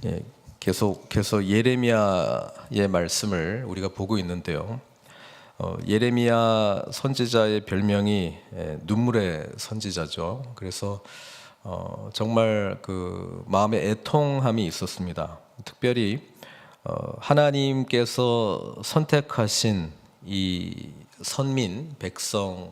예, 계속해서 예레미야의 말씀을 우리가 보고 있는데요. 예레미야 선지자의 별명이 눈물의 선지자죠. 그래서 정말 그 마음에 애통함이 있었습니다. 특별히 하나님께서 선택하신 이 선민 백성이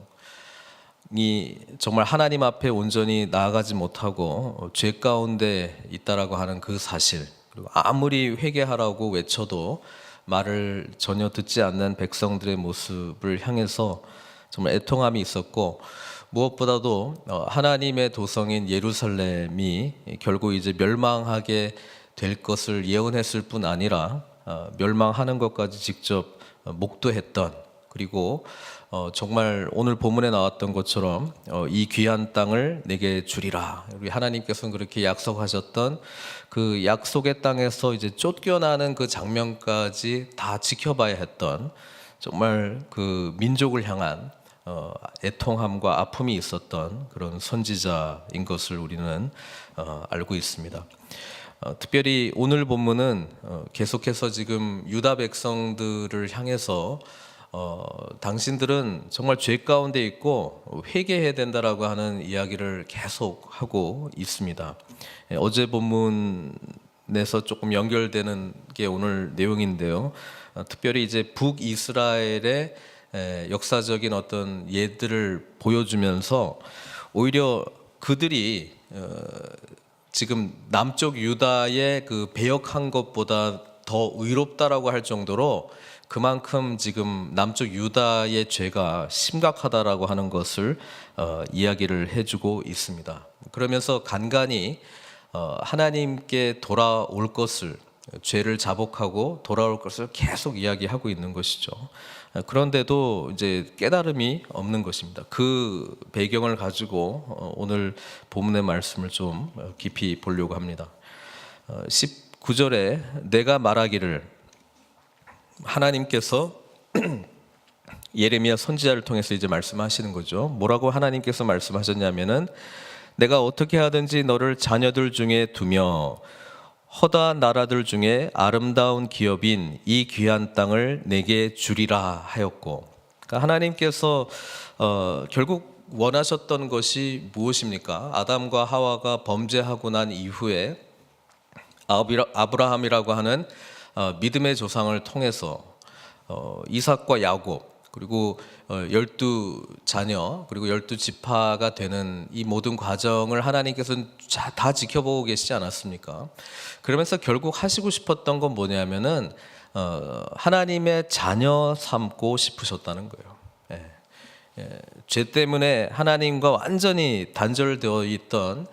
정말 하나님 앞에 온전히 나아가지 못하고 죄 가운데 있다라고 하는 그 사실, 그리고 아무리 회개하라고 외쳐도 말을 전혀 듣지 않는 백성들의 모습을 향해서 정말 애통함이 있었고, 무엇보다도 하나님의 도성인 예루살렘이 결국 이제 멸망하게 될 것을 예언했을 뿐 아니라 멸망하는 것까지 직접 목도했던, 그리고 정말 오늘 본문에 나왔던 것처럼 이 귀한 땅을 내게 주리라, 우리 하나님께서는 그렇게 약속하셨던 그 약속의 땅에서 이제 쫓겨나는 그 장면까지 다 지켜봐야 했던, 정말 그 민족을 향한 애통함과 아픔이 있었던 그런 선지자인 것을 우리는 알고 있습니다. 특별히 오늘 본문은 계속해서 지금 유다 백성들을 향해서 당신들은 정말 죄 가운데 있고 회개해야 된다라고 하는 이야기를 계속 하고 있습니다. 어제 본문에서 조금 연결되는 게 오늘 내용인데요. 특별히 이제 북이스라엘의 역사적인 어떤 예들을 보여주면서 오히려 그들이 지금 남쪽 유다의 그 배역한 것보다 더 의롭다라고 할 정도로 그만큼 지금 남쪽 유다의 죄가 심각하다라고 하는 것을 이야기를 해주고 있습니다. 그러면서 간간히 하나님께 돌아올 것을, 죄를 자복하고 돌아올 것을 계속 이야기하고 있는 것이죠. 그런데도 이제 깨달음이 없는 것입니다. 그 배경을 가지고 오늘 본문의 말씀을 좀 깊이 보려고 합니다. 19절에 내가 말하기를, 하나님께서 예레미야 선지자를 통해서 이제 말씀하시는 거죠. 뭐라고 하나님께서 말씀하셨냐면은, 내가 어떻게 하든지 너를 자녀들 중에 두며 허다한 나라들 중에 아름다운 기업인 이 귀한 땅을 내게 주리라 하였고, 그러니까 하나님께서 결국 원하셨던 것이 무엇입니까? 아담과 하와가 범죄하고 난 이후에 아브라함이라고 하는 믿음의 조상을 통해서 이삭과 야곱, 그리고 12자녀, 그리고 12지파가 되는 이 모든 과정을 하나님께서는 다 지켜보고 계시지 않았습니까? 그러면서 결국 하시고 싶었던 건 뭐냐면은 하나님의 자녀 삼고 싶으셨다는 거예요. 죄 때문에 하나님과 완전히 단절되어 있던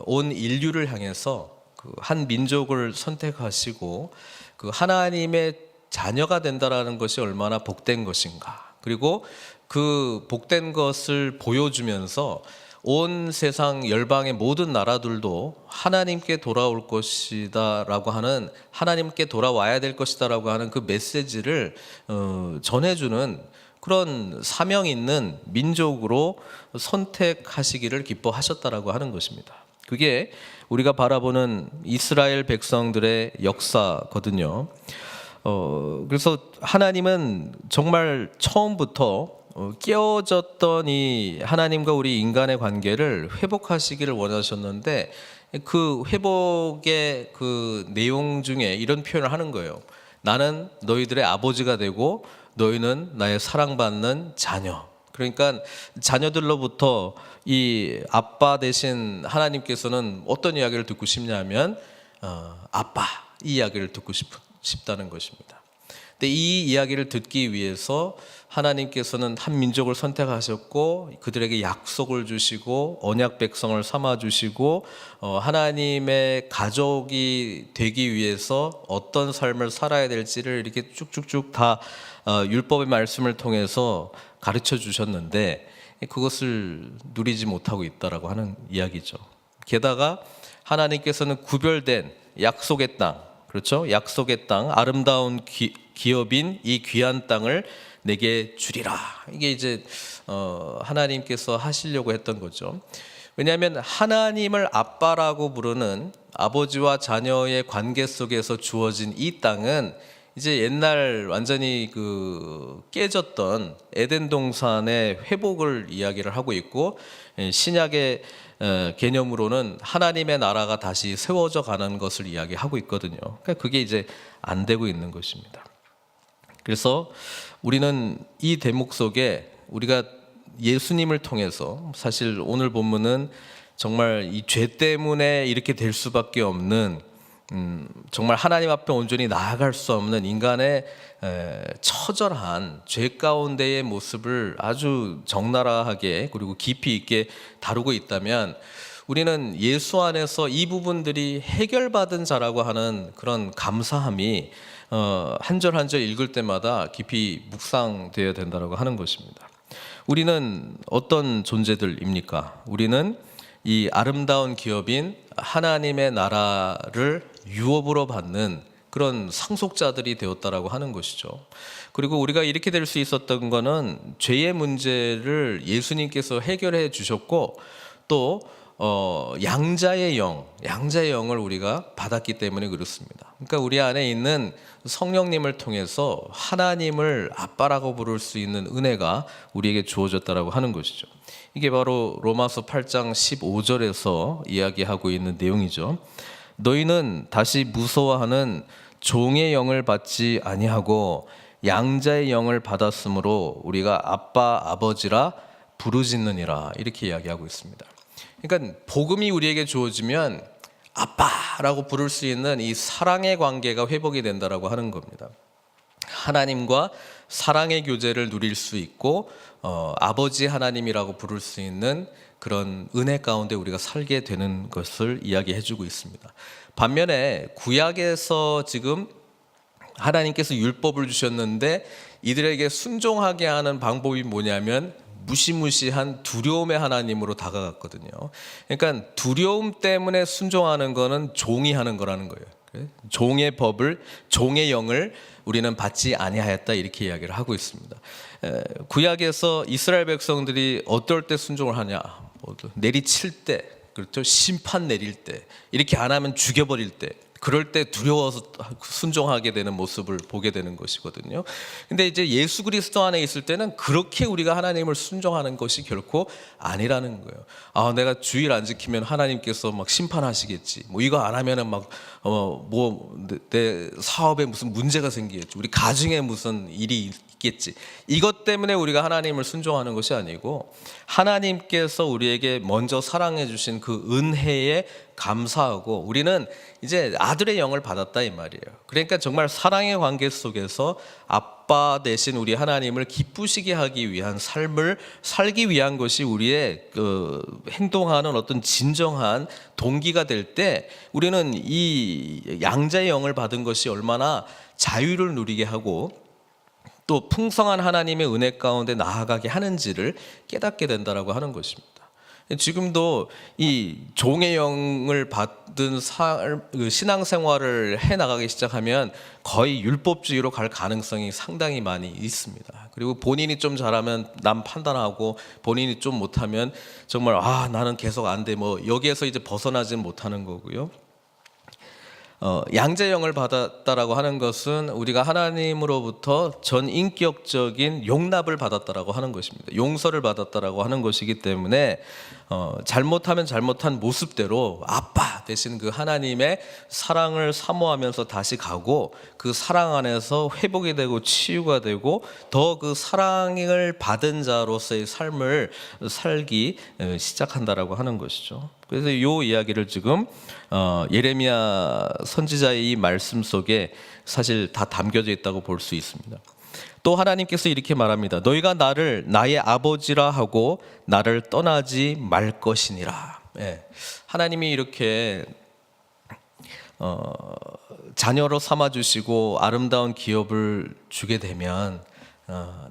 온 인류를 향해서 그 한 민족을 선택하시고 그 하나님의 자녀가 된다라는 것이 얼마나 복된 것인가, 그리고 그 복된 것을 보여주면서 온 세상 열방의 모든 나라들도 하나님께 돌아올 것이다 라고 하는, 하나님께 돌아와야 될 것이다 라고 하는 그 메시지를 전해주는 그런 사명 있는 민족으로 선택하시기를 기뻐하셨다라고 하는 것입니다. 그게 우리가 바라보는 이스라엘 백성들의 역사거든요. 그래서 하나님은 정말 처음부터 깨어졌던 이 하나님과 우리 인간의 관계를 회복하시기를 원하셨는데, 그 회복의 그 내용 중에 이런 표현을 하는 거예요. 나는 너희들의 아버지가 되고 너희는 나의 사랑받는 자녀. 그러니까 자녀들로부터 이 아빠 대신 하나님께서는 어떤 이야기를 듣고 싶냐면 아빠, 이 이야기를 듣고 싶다는 것입니다. 근데 이 이야기를 듣기 위해서 하나님께서는 한 민족을 선택하셨고 그들에게 약속을 주시고 언약 백성을 삼아 주시고 하나님의 가족이 되기 위해서 어떤 삶을 살아야 될지를 이렇게 쭉쭉쭉 다 율법의 말씀을 통해서 가르쳐 주셨는데 그것을 누리지 못하고 있다라고 하는 이야기죠. 게다가 하나님께서는 구별된 약속의 땅, 그렇죠? 약속의 땅, 아름다운 기업인 이 귀한 땅을 내게 주리라. 이게 이제 하나님께서 하시려고 했던 거죠. 왜냐하면 하나님을 아빠라고 부르는 아버지와 자녀의 관계 속에서 주어진 이 땅은 이제 옛날 완전히 깨졌던 에덴 동산의 회복을 이야기를 하고 있고, 신약의 개념으로는 하나님의 나라가 다시 세워져 가는 것을 이야기하고 있거든요. 그러니까 그게 이제 안 되고 있는 것입니다. 그래서 우리는 이 대목 속에 우리가 예수님을 통해서, 사실 오늘 본문은 정말 이 죄 때문에 이렇게 될 수밖에 없는, 정말 하나님 앞에 온전히 나아갈 수 없는 인간의 처절한 죄 가운데의 모습을 아주 적나라하게 그리고 깊이 있게 다루고 있다면, 우리는 예수 안에서 이 부분들이 해결받은 자라고 하는 그런 감사함이 한 절 한 절 읽을 때마다 깊이 묵상되어야 된다고 하는 것입니다. 우리는 어떤 존재들입니까? 우리는 이 아름다운 기업인 하나님의 나라를 유업으로 받는 그런 상속자들이 되었다라고 하는 것이죠. 그리고 우리가 이렇게 될 수 있었던 것은 죄의 문제를 예수님께서 해결해 주셨고, 또 양자의 영을 우리가 받았기 때문에 그렇습니다. 그러니까 우리 안에 있는 성령님을 통해서 하나님을 아빠라고 부를 수 있는 은혜가 우리에게 주어졌다라고 하는 것이죠. 이게 바로 로마서 8장 15절에서 이야기하고 있는 내용이죠. 너희는 다시 무서워하는 종의 영을 받지 아니하고 양자의 영을 받았으므로 우리가 아빠 아버지라 부르짖느니라, 이렇게 이야기하고 있습니다. 그러니까 복음이 우리에게 주어지면 아빠라고 부를 수 있는 이 사랑의 관계가 회복이 된다라고 하는 겁니다. 하나님과 사랑의 교제를 누릴 수 있고, 아버지 하나님이라고 부를 수 있는 그런 은혜 가운데 우리가 살게 되는 것을 이야기해주고 있습니다. 반면에 구약에서 지금 하나님께서 율법을 주셨는데 이들에게 순종하게 하는 방법이 뭐냐면 무시무시한 두려움의 하나님으로 다가갔거든요. 그러니까 두려움 때문에 순종하는 거는 종이 하는 거라는 거예요. 종의 법을, 종의 영을 우리는 받지 아니하였다, 이렇게 이야기를 하고 있습니다. 구약에서 이스라엘 백성들이 어떨 때 순종을 하냐? 내리칠 때, 그렇죠? 심판 내릴 때, 이렇게 안 하면 죽여버릴 때, 그럴 때 두려워서 순종하게 되는 모습을 보게 되는 것이거든요. 근데 이제 예수 그리스도 안에 있을 때는 그렇게 우리가 하나님을 순종하는 것이 결코 아니라는 거예요. 아, 내가 주일 안 지키면 하나님께서 막 심판하시겠지. 뭐 이거 안 하면은 내 사업에 무슨 문제가 생기겠지. 우리 가정에 무슨 일이 있겠지. 이것 때문에 우리가 하나님을 순종하는 것이 아니고, 하나님께서 우리에게 먼저 사랑해 주신 그 은혜에 감사하고 우리는 이제 아들의 영을 받았다, 이 말이에요. 그러니까 정말 사랑의 관계 속에서 아빠 대신 우리 하나님을 기쁘시게 하기 위한 삶을 살기 위한 것이 우리의 행동하는 어떤 진정한 동기가 될 때, 우리는 이 양자의 영을 받은 것이 얼마나 자유를 누리게 하고 또 풍성한 하나님의 은혜 가운데 나아가게 하는지를 깨닫게 된다라고 하는 것입니다. 지금도 이 종의 영을 받은 신앙생활을 해나가기 시작하면 거의 율법주의로 갈 가능성이 상당히 많이 있습니다. 그리고 본인이 좀 잘하면 남 판단하고, 본인이 좀 못하면 정말 나는 계속 안 돼, 여기에서 이제 벗어나지는 못하는 거고요. 양자의 영을 받았다라고 하는 것은 우리가 하나님으로부터 전인격적인 용납을 받았다라고 하는 것입니다. 용서를 받았다라고 하는 것이기 때문에 잘못하면 잘못한 모습대로 아빠 대신 그 하나님의 사랑을 사모하면서 다시 가고, 그 사랑 안에서 회복이 되고 치유가 되고 더 그 사랑을 받은 자로서의 삶을 살기 시작한다라고 하는 것이죠. 그래서 이 이야기를 지금 예레미야 선지자의 이 말씀 속에 사실 다 담겨져 있다고 볼 수 있습니다. 또 하나님께서 이렇게 말합니다. 너희가 나를 나의 아버지라 하고 나를 떠나지 말 것이니라. 하나님이 이렇게 자녀로 삼아주시고 아름다운 기업을 주게 되면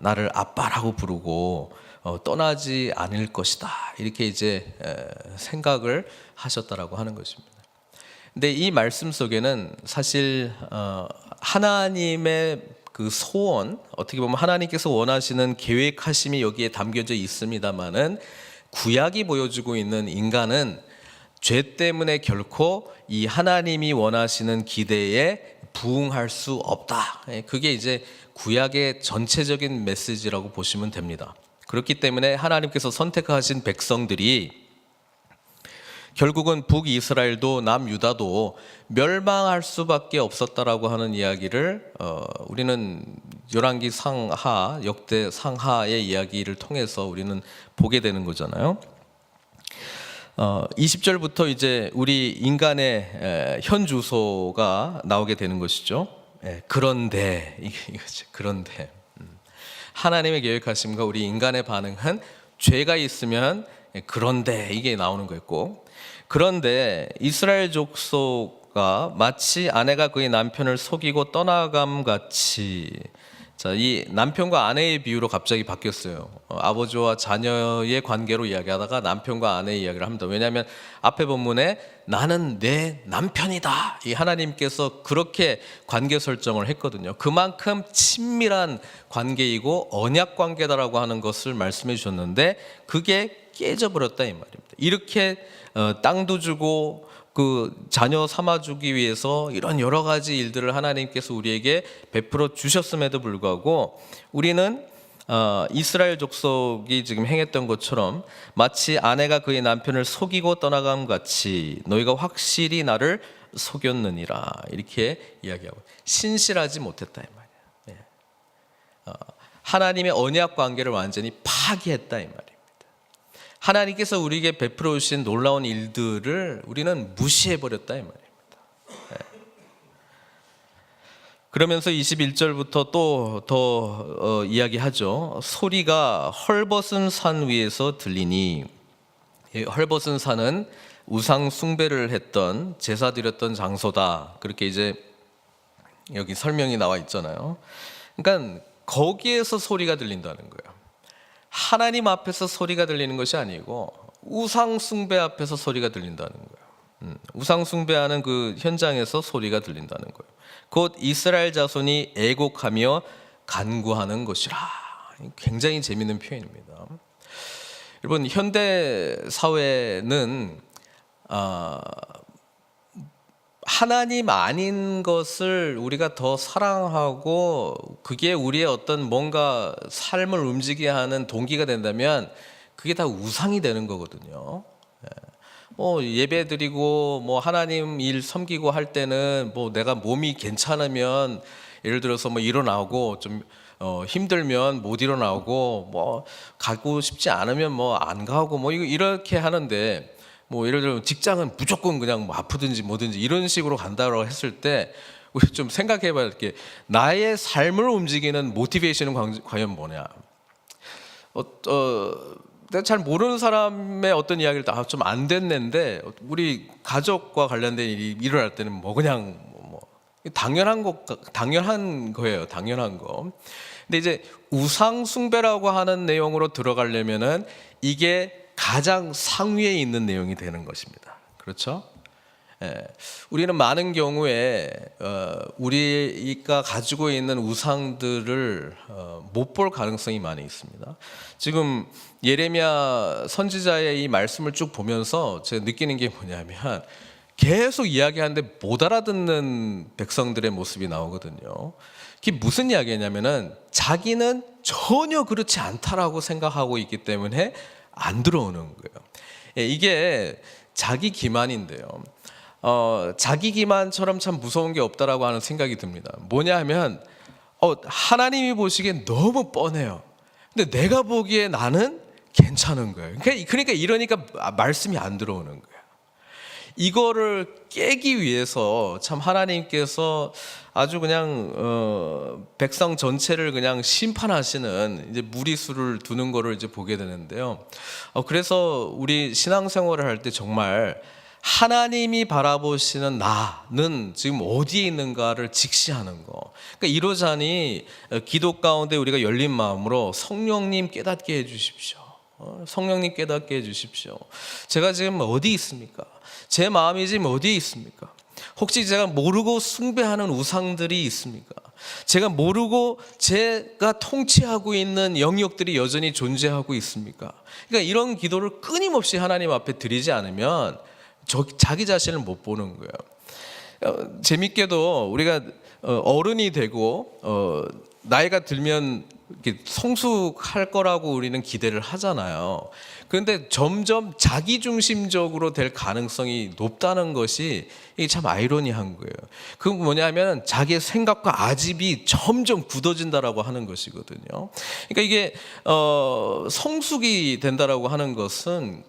나를 아빠라고 부르고 떠나지 않을 것이다, 이렇게 이제 생각을 하셨다라고 하는 것입니다. 근데 이 말씀 속에는 사실 하나님의 그 소원, 어떻게 보면 하나님께서 원하시는 계획하심이 여기에 담겨져 있습니다만은, 구약이 보여주고 있는 인간은 죄 때문에 결코 이 하나님이 원하시는 기대에 부응할 수 없다. 그게 이제 구약의 전체적인 메시지라고 보시면 됩니다. 그렇기 때문에 하나님께서 선택하신 백성들이 결국은 북이스라엘도 남유다도 멸망할 수밖에 없었다라고 하는 이야기를 우리는 열왕기 상하, 역대 상하의 이야기를 통해서 우리는 보게 되는 거잖아요. 20절부터 이제 우리 인간의 현 주소가 나오게 되는 것이죠. 그런데 이거지. 그런데 하나님의 계획하심과 우리 인간의 반응은 죄가 있으면 그런데 이게 나오는 거였고, 그런데 이스라엘 족속가 마치 아내가 그의 남편을 속이고 떠나감 같이, 자, 이 남편과 아내의 비유로 갑자기 바뀌었어요. 아버지와 자녀의 관계로 이야기하다가 남편과 아내의 이야기를 합니다. 왜냐하면 앞에 본문에 나는 내 남편이다, 이 하나님께서 그렇게 관계 설정을 했거든요. 그만큼 친밀한 관계이고 언약 관계다라고 하는 것을 말씀해 주셨는데 그게 깨져버렸다 이 말입니다. 이렇게 땅도 주고 그 자녀 삼아주기 위해서 이런 여러 가지 일들을 하나님께서 우리에게 베풀어 주셨음에도 불구하고 우리는 이스라엘 족속이 지금 행했던 것처럼 마치 아내가 그의 남편을 속이고 떠나감 같이 너희가 확실히 나를 속였느니라, 이렇게 이야기하고 신실하지 못했다 이 말이에요. 하나님의 언약 관계를 완전히 파기했다 이 말이에요. 하나님께서 우리에게 베풀어 주신 놀라운 일들을 우리는 무시해버렸다 이 말입니다. 그러면서 21절부터 또 더 이야기하죠. 소리가 헐벗은 산 위에서 들리니, 헐벗은 산은 우상 숭배를 했던, 제사 드렸던 장소다, 그렇게 이제 여기 설명이 나와 있잖아요. 그러니까 거기에서 소리가 들린다는 거예요. 하나님 앞에서 소리가 들리는 것이 아니고 우상 숭배 앞에서 소리가 들린다는 거예요. 우상 숭배하는 그 현장에서 소리가 들린다는 거예요. 곧 이스라엘 자손이 애곡하며 간구하는 것이라. 굉장히 재미있는 표현입니다. 여러분, 현대 사회는 하나님 아닌 것을 우리가 더 사랑하고 그게 우리의 어떤 뭔가 삶을 움직이게 하는 동기가 된다면 그게 다 우상이 되는 거거든요. 뭐 예배 드리고 뭐 하나님 일 섬기고 할 때는 뭐 내가 몸이 괜찮으면 예를 들어서 뭐 일어나고 좀 힘들면 못 일어나고 뭐 가고 싶지 않으면 뭐 안 가고 뭐 이렇게 하는데, 뭐 예를 들면 직장은 무조건 그냥 뭐 아프든지 뭐든지 이런 식으로 간다고 했을 때 우리 좀 생각해봐야 할 게, 나의 삶을 움직이는 모티베이션은 과연 뭐냐? 내가 잘 모르는 사람의 어떤 이야기를 좀 안 됐는데 우리 가족과 관련된 일이 일어날 때는 뭐 그냥 뭐 당연한 거예요. 당연한 거. 근데 이제 우상 숭배라고 하는 내용으로 들어가려면은 이게 가장 상위에 있는 내용이 되는 것입니다. 그렇죠? 우리는 많은 경우에 우리가 가지고 있는 우상들을 못 볼 가능성이 많이 있습니다. 지금 예레미야 선지자의 이 말씀을 쭉 보면서 제가 느끼는 게 뭐냐면 계속 이야기하는데 못 알아듣는 백성들의 모습이 나오거든요. 그게 무슨 이야기냐면은 자기는 전혀 그렇지 않다라고 생각하고 있기 때문에 안 들어오는 거예요. 이게 자기 기만인데요. 자기 기만처럼 참 무서운 게 없다라고 하는 생각이 듭니다. 뭐냐 하면 하나님이 보시기엔 너무 뻔해요. 근데 내가 보기에 나는 괜찮은 거예요. 그러니까 이러니까 말씀이 안 들어오는 거예요. 이거를 깨기 위해서 참 하나님께서 아주 그냥 백성 전체를 그냥 심판하시는 이제 무리수를 두는 거를 이제 보게 되는데요. 그래서 우리 신앙생활을 할 때 정말 하나님이 바라보시는 나는 지금 어디에 있는가를 직시하는 거. 그러니까 이러자니 기도 가운데 우리가 열린 마음으로 성령님 깨닫게 해주십시오. 성령님 깨닫게 해주십시오. 제가 지금 어디 있습니까? 제 마음이 지금 어디에 있습니까? 혹시 제가 모르고 숭배하는 우상들이 있습니까? 제가 모르고 제가 통치하고 있는 영역들이 여전히 존재하고 있습니까? 그러니까 이런 기도를 끊임없이 하나님 앞에 드리지 않으면 자기 자신을 못 보는 거예요. 재밌게도 우리가 어른이 되고 나이가 들면 이렇게 성숙할 거라고 우리는 기대를 하잖아요. 그런데 점점 자기중심적으로 될 가능성이 높다는 것이 이게 참 아이러니한 거예요. 그건 뭐냐면 자기의 생각과 아집이 점점 굳어진다라고 하는 것이거든요. 그러니까 이게 성숙이 된다라고 하는 것은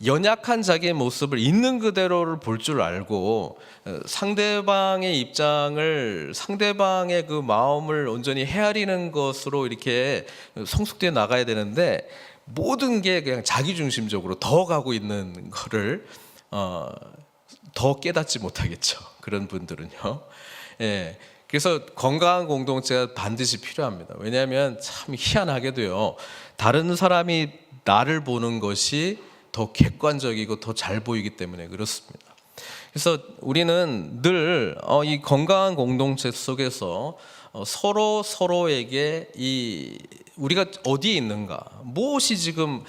연약한 자기의 모습을 있는 그대로를 볼 줄 알고 상대방의 입장을, 상대방의 그 마음을 온전히 헤아리는 것으로 이렇게 성숙되어 나가야 되는데, 모든 게 그냥 자기중심적으로 더 가고 있는 거를 더 깨닫지 못하겠죠. 그런 분들은요. 예. 그래서 건강한 공동체가 반드시 필요합니다. 왜냐하면 참 희한하게도요, 다른 사람이 나를 보는 것이 더 객관적이고 더 잘 보이기 때문에 그렇습니다. 그래서 우리는 늘 이 건강한 공동체 속에서 서로에게 우리가 어디에 있는가, 무엇이 지금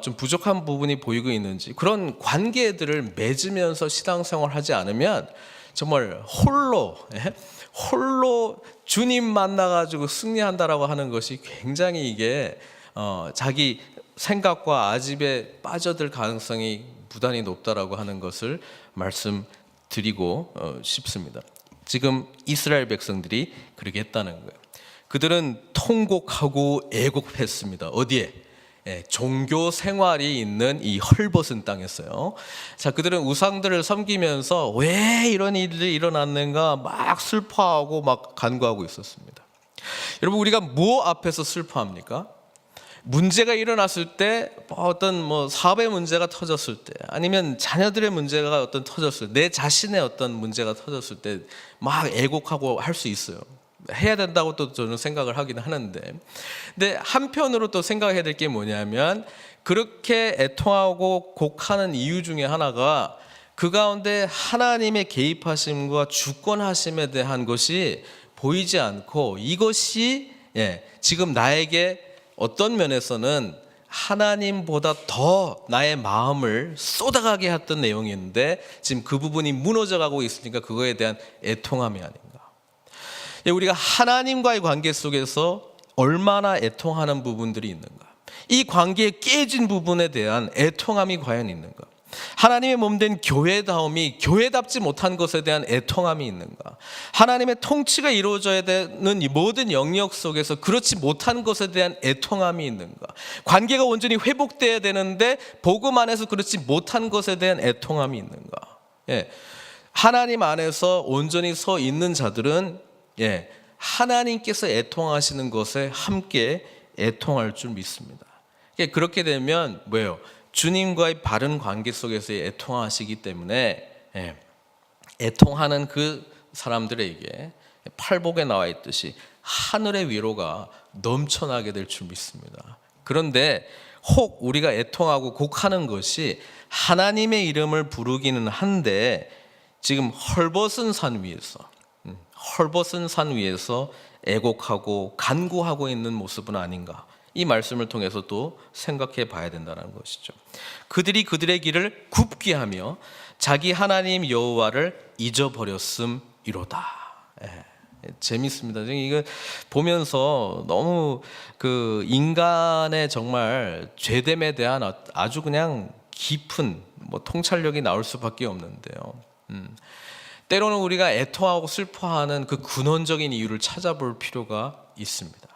좀 부족한 부분이 보이고 있는지, 그런 관계들을 맺으면서 신앙생활을 하지 않으면 정말 홀로 주님 만나가지고 승리한다라고 하는 것이 굉장히 이게 자기 생각과 아집에 빠져들 가능성이 부단히 높다라고 하는 것을 말씀드리고 싶습니다. 지금 이스라엘 백성들이 그렇게 했다는 거예요. 그들은 통곡하고 애곡했습니다. 어디에? 종교 생활이 있는 이 헐벗은 땅에서요. 자, 그들은 우상들을 섬기면서 왜 이런 일들이 일어났는가 막 슬퍼하고 막 간구하고 있었습니다. 여러분, 우리가 뭐 앞에서 슬퍼합니까? 문제가 일어났을 때, 어떤 사업의 문제가 터졌을 때, 아니면 자녀들의 문제가 터졌을 때, 내 자신의 어떤 문제가 터졌을 때 막 애곡하고 할 수 있어요. 해야 된다고 또 저는 생각을 하긴 하는데, 근데 한편으로 또 생각해야 될 게 뭐냐면, 그렇게 애통하고 곡하는 이유 중에 하나가 그 가운데 하나님의 개입하심과 주권하심에 대한 것이 보이지 않고, 이것이 지금 나에게 어떤 면에서는 하나님보다 더 나의 마음을 쏟아가게 했던 내용인데, 지금 그 부분이 무너져가고 있으니까 그거에 대한 애통함이 아닌가. 우리가 하나님과의 관계 속에서 얼마나 애통하는 부분들이 있는가, 이 관계에 깨진 부분에 대한 애통함이 과연 있는가, 하나님의 몸된 교회다움이 교회답지 못한 것에 대한 애통함이 있는가, 하나님의 통치가 이루어져야 되는 이 모든 영역 속에서 그렇지 못한 것에 대한 애통함이 있는가, 관계가 온전히 회복돼야 되는데 복음 안에서 그렇지 못한 것에 대한 애통함이 있는가. 하나님 안에서 온전히 서 있는 자들은 하나님께서 애통하시는 것에 함께 애통할 줄 믿습니다. 그렇게 되면 뭐예요? 주님과의 바른 관계 속에서의 애통하시기 때문에 애통하는 그 사람들에게 팔복에 나와 있듯이 하늘의 위로가 넘쳐나게 될 줄 믿습니다. 그런데 혹 우리가 애통하고 곡하는 것이 하나님의 이름을 부르기는 한데, 지금 헐벗은 산 위에서 애곡하고 간구하고 있는 모습은 아닌가, 이 말씀을 통해서 또 생각해 봐야 된다는 것이죠. 그들이 그들의 길을 굽게 하며 자기 하나님 여호와를 잊어버렸음이로다. 재밌습니다. 이거 보면서 너무 그 인간의 정말 죄됨에 대한 아주 그냥 깊은 통찰력이 나올 수밖에 없는데요. 때로는 우리가 애통하고 슬퍼하는 그 근원적인 이유를 찾아볼 필요가 있습니다.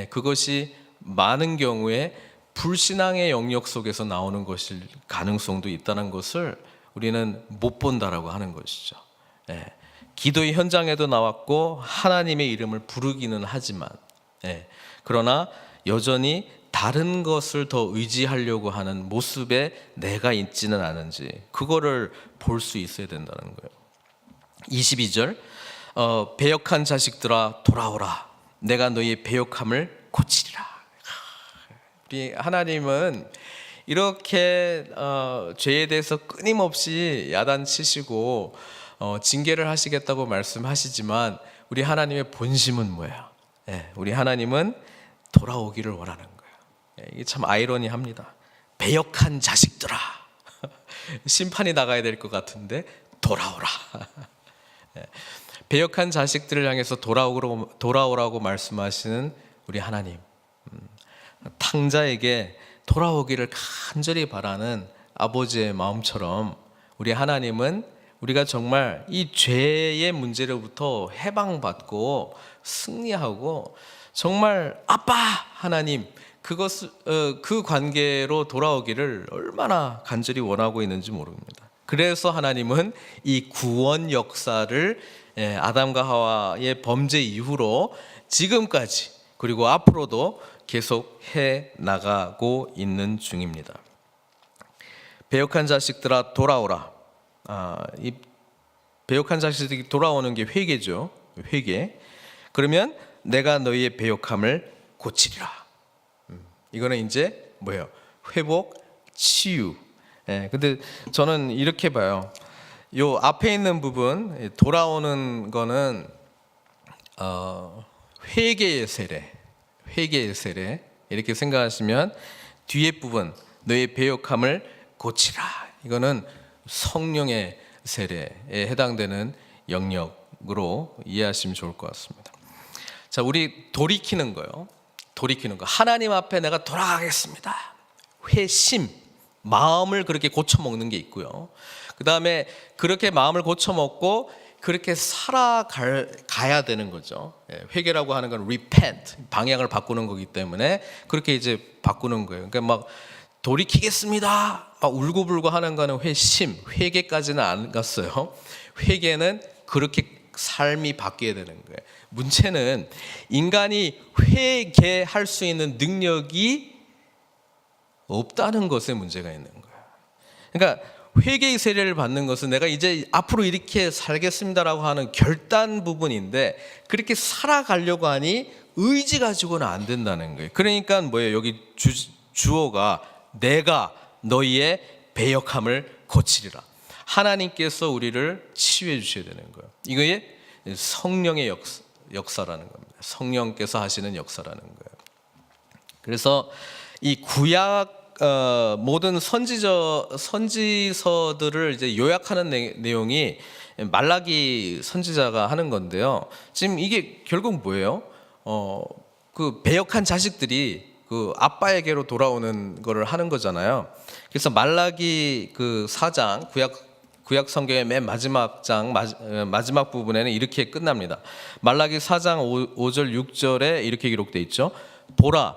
그것이 많은 경우에 불신앙의 영역 속에서 나오는 것일 가능성도 있다는 것을 우리는 못 본다라고 하는 것이죠. 기도의 현장에도 나왔고 하나님의 이름을 부르기는 하지만, 그러나 여전히 다른 것을 더 의지하려고 하는 모습에 내가 있지는 않은지, 그거를 볼 수 있어야 된다는 거예요. 22절, 배역한 자식들아 돌아오라, 내가 너희의 배역함을 고치리라. 우리 하나님은 이렇게 죄에 대해서 끊임없이 야단치시고 징계를 하시겠다고 말씀하시지만 우리 하나님의 본심은 뭐예요? 우리 하나님은 돌아오기를 원하는 거예요. 이게 참 아이러니합니다. 배역한 자식들아, 심판이 나가야 될 것 같은데 돌아오라. 배역한 자식들을 향해서 돌아오라고 말씀하시는 우리 하나님, 탕자에게 돌아오기를 간절히 바라는 아버지의 마음처럼 우리 하나님은 우리가 정말 이 죄의 문제로부터 해방받고 승리하고 정말 아빠 하나님 그 관계로 돌아오기를 얼마나 간절히 원하고 있는지 모릅니다. 그래서 하나님은 이 구원 역사를 아담과 하와의 범죄 이후로 지금까지 그리고 앞으로도 계속 해 나가고 있는 중입니다. 배역한 자식들아 돌아오라. 이 배역한 자식들이 돌아오는 게 회개죠. 회개. 그러면 내가 너희의 배역함을 고치리라. 이거는 이제 뭐예요? 회복, 치유. 근데 저는 이렇게 봐요. 요 앞에 있는 부분 돌아오는 거는 회개의 세례, 회개의 세례 이렇게 생각하시면 뒤에 부분 너의 배역함을 고치라. 이거는 성령의 세례에 해당되는 영역으로 이해하시면 좋을 것 같습니다. 자, 우리 돌이키는 거요. 돌이키는 거. 하나님 앞에 내가 돌아가겠습니다. 회심, 마음을 그렇게 고쳐먹는 게 있고요. 그 다음에 그렇게 마음을 고쳐먹고 그렇게 살아가야 되는 거죠. 회개라고 하는 건 repent, 방향을 바꾸는 거기 때문에 그렇게 이제 바꾸는 거예요. 그러니까 막 돌이키겠습니다. 막 울고불고 하는 거는 회심, 회개까지는 안 갔어요. 회개는 그렇게 삶이 바뀌어야 되는 거예요. 문제는 인간이 회개할 수 있는 능력이 없다는 것에 문제가 있는 거예요. 그러니까 회개의 세례를 받는 것은 내가 이제 앞으로 이렇게 살겠습니다라고 하는 결단 부분인데 그렇게 살아가려고 하니 의지 가지고는 안 된다는 거예요. 그러니까 뭐예요? 여기 주어가 내가 너희의 배역함을 고치리라. 하나님께서 우리를 치유해 주셔야 되는 거예요. 이거에 성령의 역사라는 겁니다. 성령께서 하시는 역사라는 거예요. 그래서 이 구약 모든 선지서들을 이제 요약하는 내용이 말라기 선지자가 하는 건데요. 지금 이게 결국 뭐예요? 그 배역한 자식들이 그 아빠에게로 돌아오는 거를 하는 거잖아요. 그래서 말라기 그 4장 구약 성경의 맨 마지막 장 마지막 부분에는 이렇게 끝납니다. 말라기 4장 5절 6절에 이렇게 기록되어 있죠. 보라,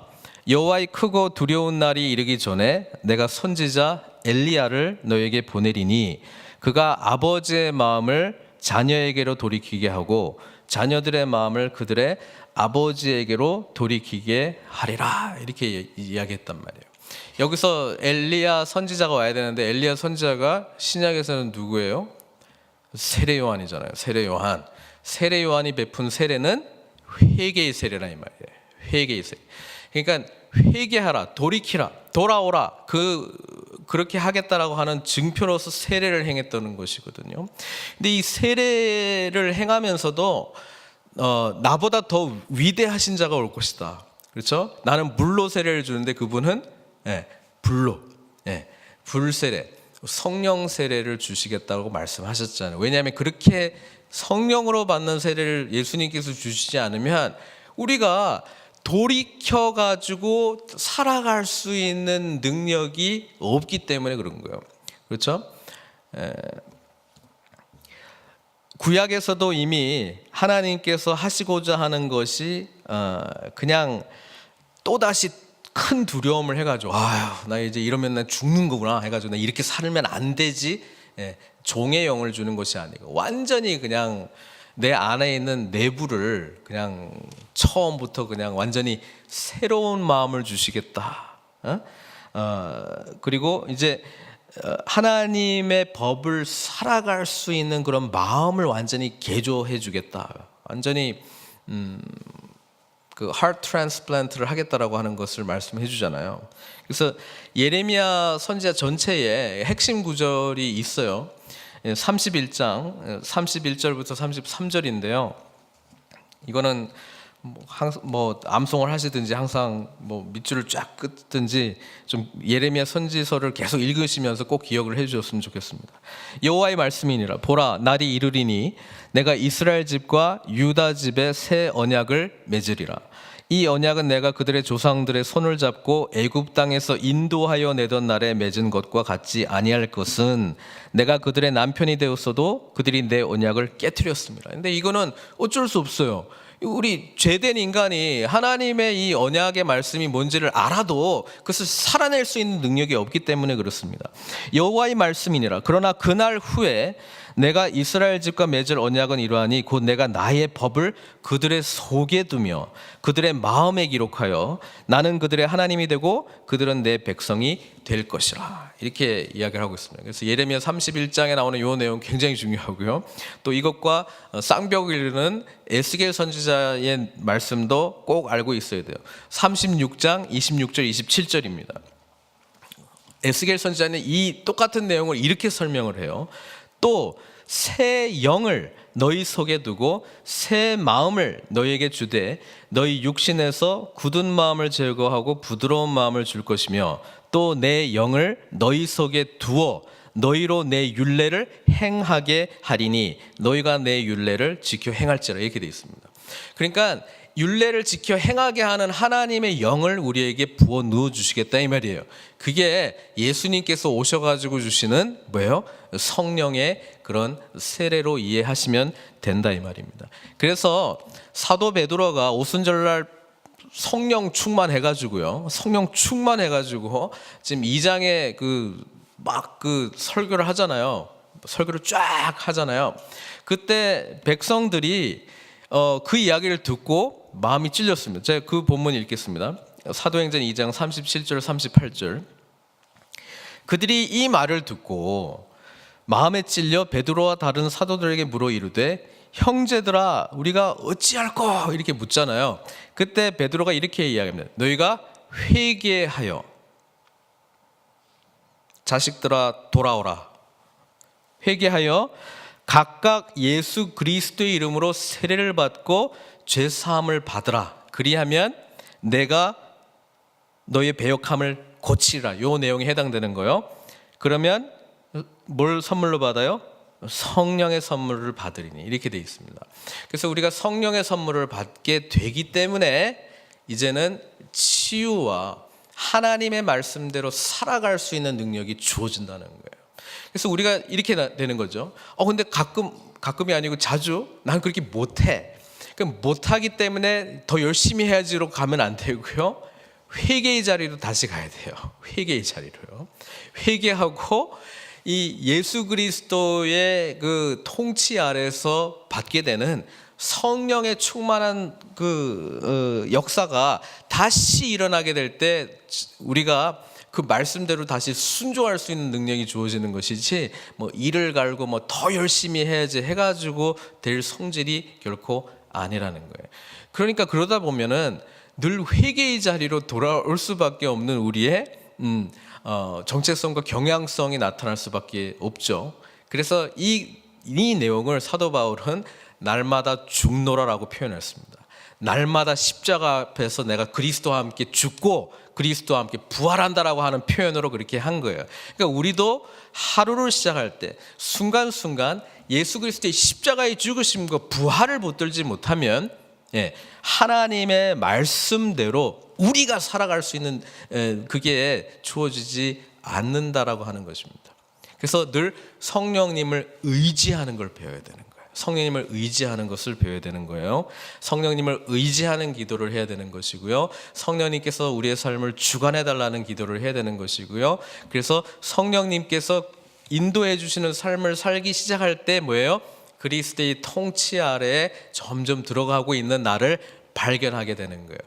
여호와의 크고 두려운 날이 이르기 전에 내가 선지자 엘리야를 너에게 보내리니 그가 아버지의 마음을 자녀에게로 돌이키게 하고 자녀들의 마음을 그들의 아버지에게로 돌이키게 하리라. 이렇게 이야기했단 말이에요. 여기서 엘리야 선지자가 와야 되는데 엘리야 선지자가 신약에서는 누구예요? 세례 요한이잖아요. 세례 요한. 세례 요한이 베푼 세례는 회개의 세례라 이 말이에요. 회개의 세례. 그러니까 회개하라, 돌이키라, 돌아오라. 그렇게 하겠다라고 하는 증표로서 세례를 행했다는 것이거든요. 근데 이 세례를 행하면서도 나보다 더 위대하신 자가 올 것이다. 그렇죠? 나는 물로 세례를 주는데 그분은 불로, 불세례, 성령 세례를 주시겠다고 말씀하셨잖아요. 왜냐하면 그렇게 성령으로 받는 세례를 예수님께서 주시지 않으면 우리가 돌이켜가지고 살아갈 수 있는 능력이 없기 때문에 그런 거예요. 그렇죠? 구약에서도 이미 하나님께서 하시고자 하는 것이 그냥 또다시 큰 두려움을 해가지고 나 이제 이러면 난 죽는 거구나 해가지고 나 이렇게 살면 안 되지, 종의 영을 주는 것이 아니고 완전히 그냥 내 안에 있는 내부를 그냥 처음부터 그냥 완전히 새로운 마음을 주시겠다. 그리고 이제 하나님의 법을 살아갈 수 있는 그런 마음을 완전히 개조해 주겠다. 완전히 그 heart transplant를 하겠다라고 하는 것을 말씀해 주잖아요. 그래서 예레미야 선지자 전체에 핵심 구절이 있어요. 31장 31절부터 33절인데요. 이거는 암송을 하시든지 항상 밑줄을 쫙 긋든지 좀 예레미야 선지서를 계속 읽으시면서 꼭 기억을 해주셨으면 좋겠습니다. 여호와의 말씀이니라. 보라, 날이 이르리니 내가 이스라엘 집과 유다 집에 새 언약을 맺으리라. 이 언약은 내가 그들의 조상들의 손을 잡고 애굽 땅에서 인도하여 내던 날에 맺은 것과 같지 아니할 것은 내가 그들의 남편이 되었어도 그들이 내 언약을 깨트렸습니다. 근데 이거는 어쩔 수 없어요. 우리 죄된 인간이 하나님의 이 언약의 말씀이 뭔지를 알아도 그것을 살아낼 수 있는 능력이 없기 때문에 그렇습니다. 여호와의 말씀이니라. 그러나 그날 후에 내가 이스라엘 집과 맺을 언약은 이러하니 곧 내가 나의 법을 그들의 속에 두며 그들의 마음에 기록하여 나는 그들의 하나님이 되고 그들은 내 백성이 될 것이라. 이렇게 이야기를 하고 있습니다. 그래서 예레미야 31장에 나오는 이 내용 굉장히 중요하고요. 또 이것과 쌍벽을 이루는 에스겔 선지자의 말씀도 꼭 알고 있어야 돼요. 36장 26절 27절입니다. 에스겔 선지자는 이 똑같은 내용을 이렇게 설명을 해요. 또 새 영을 너희 속에 두고 새 마음을 너희에게 주되 너희 육신에서 굳은 마음을 제거하고 부드러운 마음을 줄 것이며 또 내 영을 너희 속에 두어 너희로 내 율례를 행하게 하리니 너희가 내 율례를 지켜 행할지라. 이렇게 되어 있습니다. 그러니까 율례를 지켜 행하게 하는 하나님의 영을 우리에게 부어 넣어 주시겠다 이 말이에요. 그게 예수님께서 오셔가지고 주시는 뭐예요? 성령의 그런 세례로 이해하시면 된다 이 말입니다. 그래서 사도 베드로가 오순절날 성령 충만해가지고요. 성령 충만해가지고 지금 2장에 그 설교를 하잖아요. 설교를 쫙 하잖아요. 그때 백성들이 그 이야기를 듣고 마음이 찔렸습니다. 제가 그 본문 읽겠습니다. 사도행전 2장 37절 38절. 그들이 이 말을 듣고 마음에 찔려 베드로와 다른 사도들에게 물어 이르되 형제들아 우리가 어찌할꼬 이렇게 묻잖아요. 그때 베드로가 이렇게 이야기합니다. 너희가 회개하여 자식들아 돌아오라. 회개하여 각각 예수 그리스도의 이름으로 세례를 받고 죄 사함을 받으라. 그리하면 내가 너의 배역함을 고치리라. 요 내용에 해당되는 거요. 그러면 뭘 선물로 받아요? 성령의 선물을 받으리니. 이렇게 되어 있습니다. 그래서 우리가 성령의 선물을 받게 되기 때문에 이제는 치유와 하나님의 말씀대로 살아갈 수 있는 능력이 주어진다는 거예요. 그래서 우리가 이렇게 되는 거죠. 근데 가끔이 아니고 자주 난 그렇게 못해. 못하기 때문에 더 열심히 해야지로 가면 안 되고요. 회개의 자리로 다시 가야 돼요. 회개의 자리로요. 회개하고 이 예수 그리스도의 그 통치 아래서 받게 되는 성령의 충만한 역사가 다시 일어나게 될 때 우리가 그 말씀대로 다시 순종할 수 있는 능력이 주어지는 것이지 이를 갈고 더 열심히 해야지 해가지고 될 성질이 결코 아니라는 거예요. 그러니까 그러다 보면은 늘 회개의 자리로 돌아올 수밖에 없는 우리의 정체성과 경향성이 나타날 수밖에 없죠. 그래서 이 내용을 사도 바울은 날마다 죽노라라고 표현했습니다. 날마다 십자가 앞에서 내가 그리스도와 함께 죽고 그리스도와 함께 부활한다라고 하는 표현으로 그렇게 한 거예요. 그러니까 우리도 하루를 시작할 때 순간순간 예수 그리스도의 십자가의 죽으심과 부활을 붙들지 못하면 하나님의 말씀대로 우리가 살아갈 수 있는 그게 주어지지 않는다라고 하는 것입니다. 그래서 늘 성령님을 의지하는 걸 배워야 되는 거예요. 성령님을 의지하는 것을 배워야 되는 거예요. 성령님을 의지하는 기도를 해야 되는 것이고요. 성령님께서 우리의 삶을 주관해 달라는 기도를 해야 되는 것이고요. 그래서 성령님께서 인도해 주시는 삶을 살기 시작할 때 뭐예요? 그리스도의 통치 아래에 점점 들어가고 있는 나를 발견하게 되는 거예요.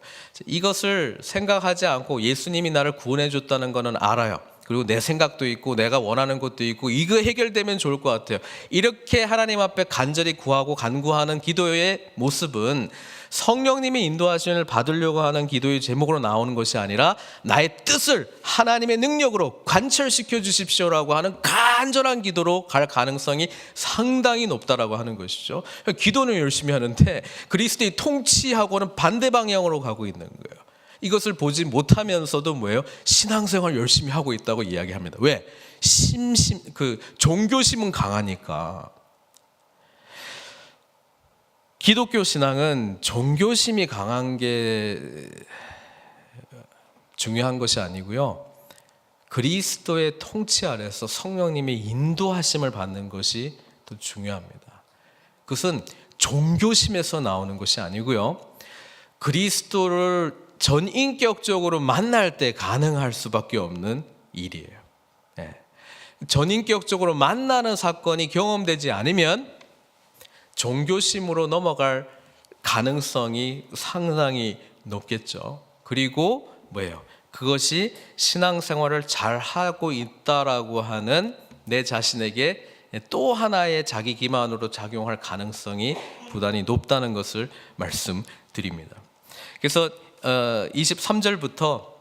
이것을 생각하지 않고 예수님이 나를 구원해 줬다는 것은 알아요. 그리고 내 생각도 있고 내가 원하는 것도 있고 이거 해결되면 좋을 것 같아요. 이렇게 하나님 앞에 간절히 구하고 간구하는 기도의 모습은 성령님의 인도하심을 받으려고 하는 기도의 제목으로 나오는 것이 아니라 나의 뜻을 하나님의 능력으로 관철시켜 주십시오라고 하는 간절한 기도로 갈 가능성이 상당히 높다라고 하는 것이죠. 기도는 열심히 하는데 그리스도의 통치하고는 반대 방향으로 가고 있는 거예요. 이것을 보지 못하면서도 뭐예요? 신앙생활 열심히 하고 있다고 이야기합니다. 왜? 종교심은 강하니까. 기독교 신앙은 종교심이 강한 게 중요한 것이 아니고요. 그리스도의 통치 아래서 성령님의 인도하심을 받는 것이 더 중요합니다. 그것은 종교심에서 나오는 것이 아니고요. 그리스도를 전인격적으로 만날 때 가능할 수밖에 없는 일이에요. 전인격적으로 만나는 사건이 경험되지 않으면 종교심으로 넘어갈 가능성이 상당히 높겠죠. 그리고 뭐예요? 그것이 신앙생활을 잘 하고 있다라고 하는 내 자신에게 또 하나의 자기 기만으로 작용할 가능성이 부단히 높다는 것을 말씀드립니다. 그래서 23절부터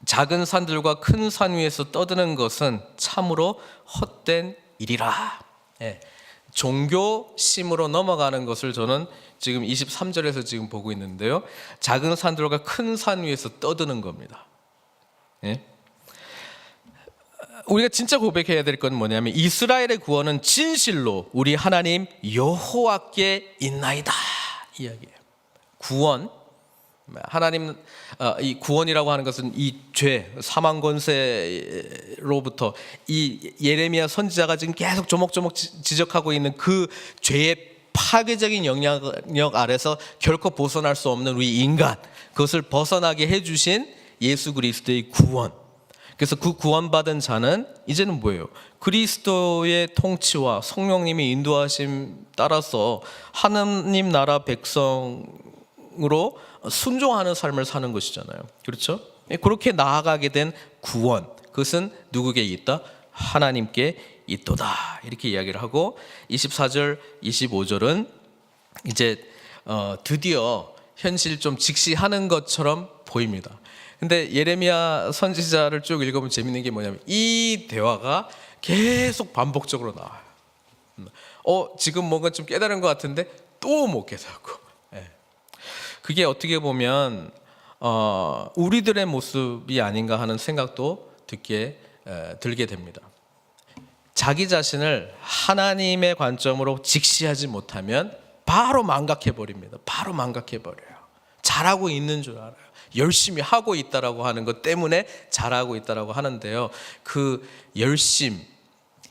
작은 산들과 큰 산 위에서 떠드는 것은 참으로 헛된 일이라. 종교심으로 넘어가는 것을 저는 지금 23절에서 지금 보고 있는데요. 작은 산들과 큰 산 위에서 떠드는 겁니다. 우리가 진짜 고백해야 될 건 뭐냐면 이스라엘의 구원은 진실로 우리 하나님 여호와께 있나이다 이야기예요. 구원, 하나님, 이 구원이라고 하는 것은 이 죄, 사망 권세로부터 이 예레미야 선지자가 지금 계속 조목조목 지적하고 있는 그 죄의 파괴적인 영향력 아래서 결코 벗어날 수 없는 우리 인간, 그것을 벗어나게 해주신 예수 그리스도의 구원. 그래서 그 구원받은 자는 이제는 뭐예요? 그리스도의 통치와 성령님의 인도하심 따라서 하나님 나라 백성으로 순종하는 삶을 사는 것이잖아요. 그렇죠? 그렇게 나아가게 된 구원, 그것은 누구에게 있다? 하나님께 있도다. 이렇게 이야기를 하고 24절, 25절은 이제 드디어 현실 좀 직시하는 것처럼 보입니다. 근데 예레미야 선지자를 쭉 읽어보면 재밌는 게 뭐냐면 이 대화가 계속 반복적으로 나와요. 지금 뭔가 좀 깨달은 것 같은데 또 못 깨닫고. 그게 어떻게 보면 우리들의 모습이 아닌가 하는 생각도 들게 됩니다. 자기 자신을 하나님의 관점으로 직시하지 못하면 바로 망각해버립니다. 바로 망각해버려요. 잘하고 있는 줄 알아요. 열심히 하고 있다라고 하는 것 때문에 잘하고 있다라고 하는데요. 그 열심,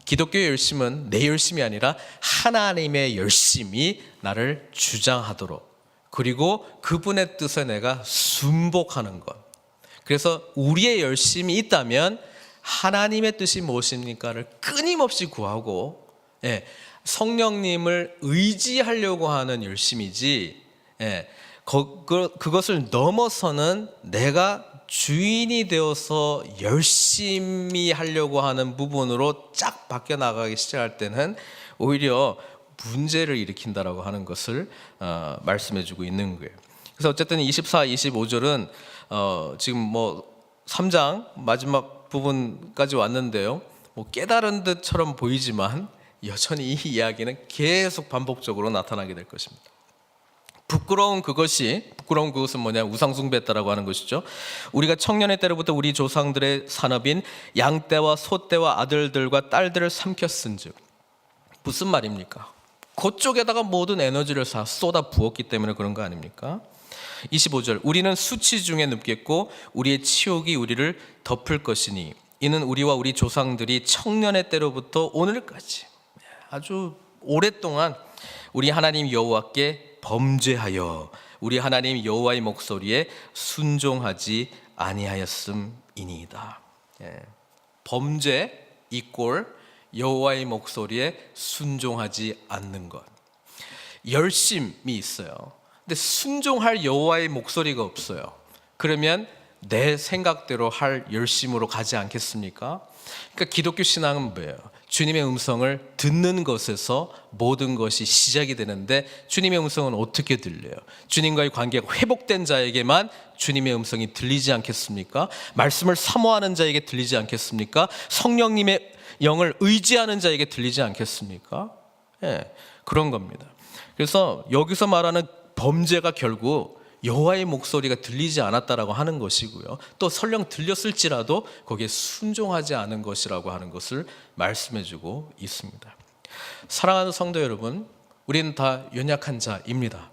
기독교의 열심은 내 열심이 아니라 하나님의 열심이 나를 주장하도록, 그리고 그분의 뜻에 내가 순복하는 것. 그래서 우리의 열심이 있다면 하나님의 뜻이 무엇입니까를 끊임없이 구하고 성령님을 의지하려고 하는 열심이지, 그것을 넘어서는 내가 주인이 되어서 열심히 하려고 하는 부분으로 쫙 바뀌어 나가기 시작할 때는 오히려 문제를 일으킨다라고 하는 것을 말씀해주고 있는 거예요. 그래서 어쨌든 24, 25절은 지금 뭐 3장 마지막 부분까지 왔는데요. 뭐 깨달은 듯처럼 보이지만 여전히 이 이야기는 계속 반복적으로 나타나게 될 것입니다. 부끄러운 그것은 뭐냐? 우상숭배했다라고 하는 것이죠. 우리가 청년의 때로부터 우리 조상들의 산업인 양떼와 소떼와 아들들과 딸들을 삼켰은즉. 무슨 말입니까? 그쪽에다가 모든 에너지를 쏟아 부었기 때문에 그런 거 아닙니까? 25절, 우리는 수치 중에 눕겠고 우리의 치욕이 우리를 덮을 것이니 이는 우리와 우리 조상들이 청년의 때로부터 오늘까지 아주 오랫동안 우리 하나님 여호와께 범죄하여 우리 하나님 여호와의 목소리에 순종하지 아니하였음이니이다. 범죄 이꼴 여호와의 목소리에 순종하지 않는 것. 열심이 있어요. 근데 순종할 여호와의 목소리가 없어요. 그러면 내 생각대로 할 열심으로 가지 않겠습니까? 그러니까 기독교 신앙은 뭐예요? 주님의 음성을 듣는 것에서 모든 것이 시작이 되는데, 주님의 음성은 어떻게 들려요? 주님과의 관계가 회복된 자에게만 주님의 음성이 들리지 않겠습니까? 말씀을 사모하는 자에게 들리지 않겠습니까? 성령님의 영을 의지하는 자에게 들리지 않겠습니까? 예, 그런 겁니다. 그래서 여기서 말하는 범죄가 결국 여호와의 목소리가 들리지 않았다라고 하는 것이고요, 또 설령 들렸을지라도 거기에 순종하지 않은 것이라고 하는 것을 말씀해주고 있습니다. 사랑하는 성도 여러분, 우리는 다 연약한 자입니다.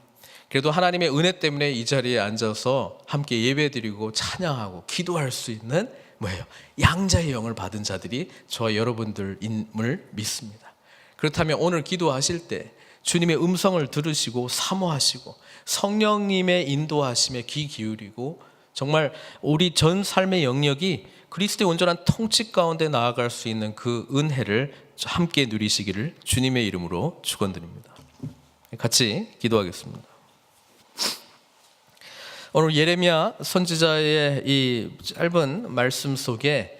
그래도 하나님의 은혜 때문에 이 자리에 앉아서 함께 예배드리고 찬양하고 기도할 수 있는 뭐예요? 양자의 영을 받은 자들이 저와 여러분들임을 믿습니다. 그렇다면 오늘 기도하실 때 주님의 음성을 들으시고 사모하시고 성령님의 인도하심에 귀 기울이고 정말 우리 전 삶의 영역이 그리스도의 온전한 통치 가운데 나아갈 수 있는 그 은혜를 함께 누리시기를 주님의 이름으로 축원드립니다. 같이 기도하겠습니다. 오늘 예레미야 선지자의 이 짧은 말씀 속에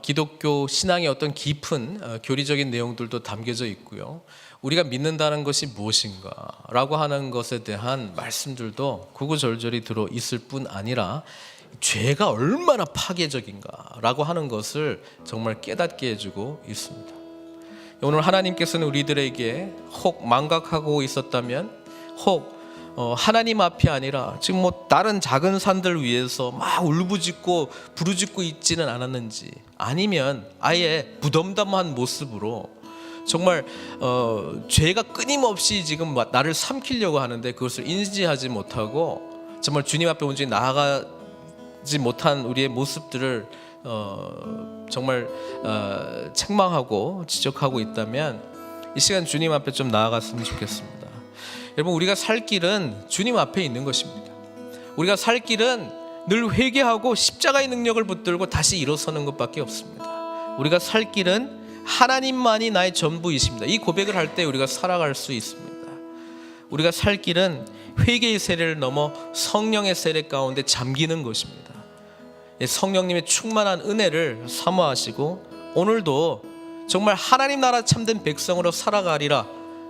기독교 신앙의 어떤 깊은 교리적인 내용들도 담겨져 있고요, 우리가 믿는다는 것이 무엇인가 라고 하는 것에 대한 말씀들도 구구절절히 들어 있을 뿐 아니라 죄가 얼마나 파괴적인가 라고 하는 것을 정말 깨닫게 해주고 있습니다. 오늘 하나님께서는 우리들에게 혹 망각하고 있었다면, 혹 하나님 앞이 아니라 지금 뭐 다른 작은 산들 위에서 막 울부짖고 부르짖고 있지는 않았는지, 아니면 아예 무덤덤한 모습으로 정말 죄가 끊임없이 지금 나를 삼키려고 하는데 그것을 인지하지 못하고 정말 주님 앞에 온전히 나아가지 못한 우리의 모습들을 정말 책망하고 지적하고 있다면, 이 시간 주님 앞에 좀 나아갔으면 좋겠습니다. 여러분, 우리가 살 길은 주님 앞에 있는 것입니다. 우리가 살 길은 늘 회개하고 십자가의 능력을 붙들고 다시 일어서는 것밖에 없습니다. 우리가 살 길은 하나님만이 나의 전부이십니다. 이 고백을 할 때 우리가 살아갈 수 있습니다. 우리가 살 길은 회개의 세례를 넘어 성령의 세례 가운데 잠기는 것입니다. 성령님의 충만한 은혜를 사모하시고 오늘도 정말 하나님 나라 참된 백성으로 살아가리라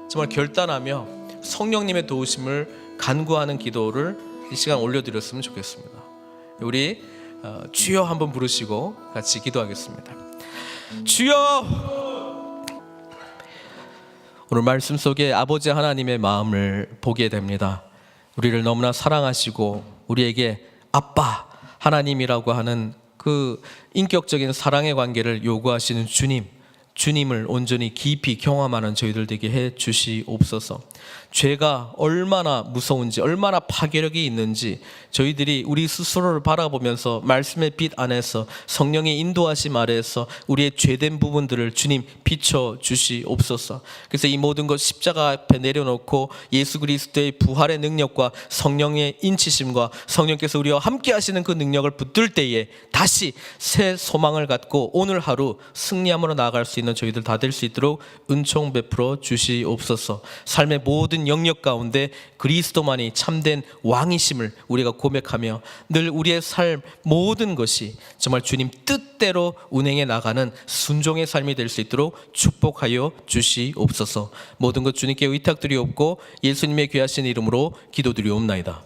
정말 결단하며 성령님의 도우심을 간구하는 기도를 이 시간 올려드렸으면 좋겠습니다. 우리 주여 한번 부르시고 같이 기도하겠습니다. 주여! 오늘 말씀 속에 아버지 하나님의 마음을 보게 됩니다. 우리를 너무나 사랑하시고 우리에게 아빠 하나님이라고 하는 그 인격적인 사랑의 관계를 요구하시는 주님을 온전히 깊이 경험하는 저희들 되게 해 주시옵소서. 죄가 얼마나 무서운지, 얼마나 파괴력이 있는지 저희들이 우리 스스로를 바라보면서 말씀의 빛 안에서 성령의 인도하심 아래에서 우리의 죄된 부분들을 주님 비춰 주시옵소서. 그래서 이 모든 것 십자가 앞에 내려놓고 예수 그리스도의 부활의 능력과 성령의 인치심과 성령께서 우리와 함께 하시는 그 능력을 붙들 때에 다시 새 소망을 갖고 오늘 하루 승리함으로 나아갈 수 있는 저희들 다 될 수 있도록 은총 베풀어 주시옵소서. 삶의 모든 영역 가운데 그리스도만이 참된 왕이심을 우리가 고백하며 늘 우리의 삶 모든 것이 정말 주님 뜻대로 운행해 나가는 순종의 삶이 될 수 있도록 축복하여 주시옵소서. 모든 것 주님께 의탁드리옵고 예수님의 귀하신 이름으로 기도드리옵나이다.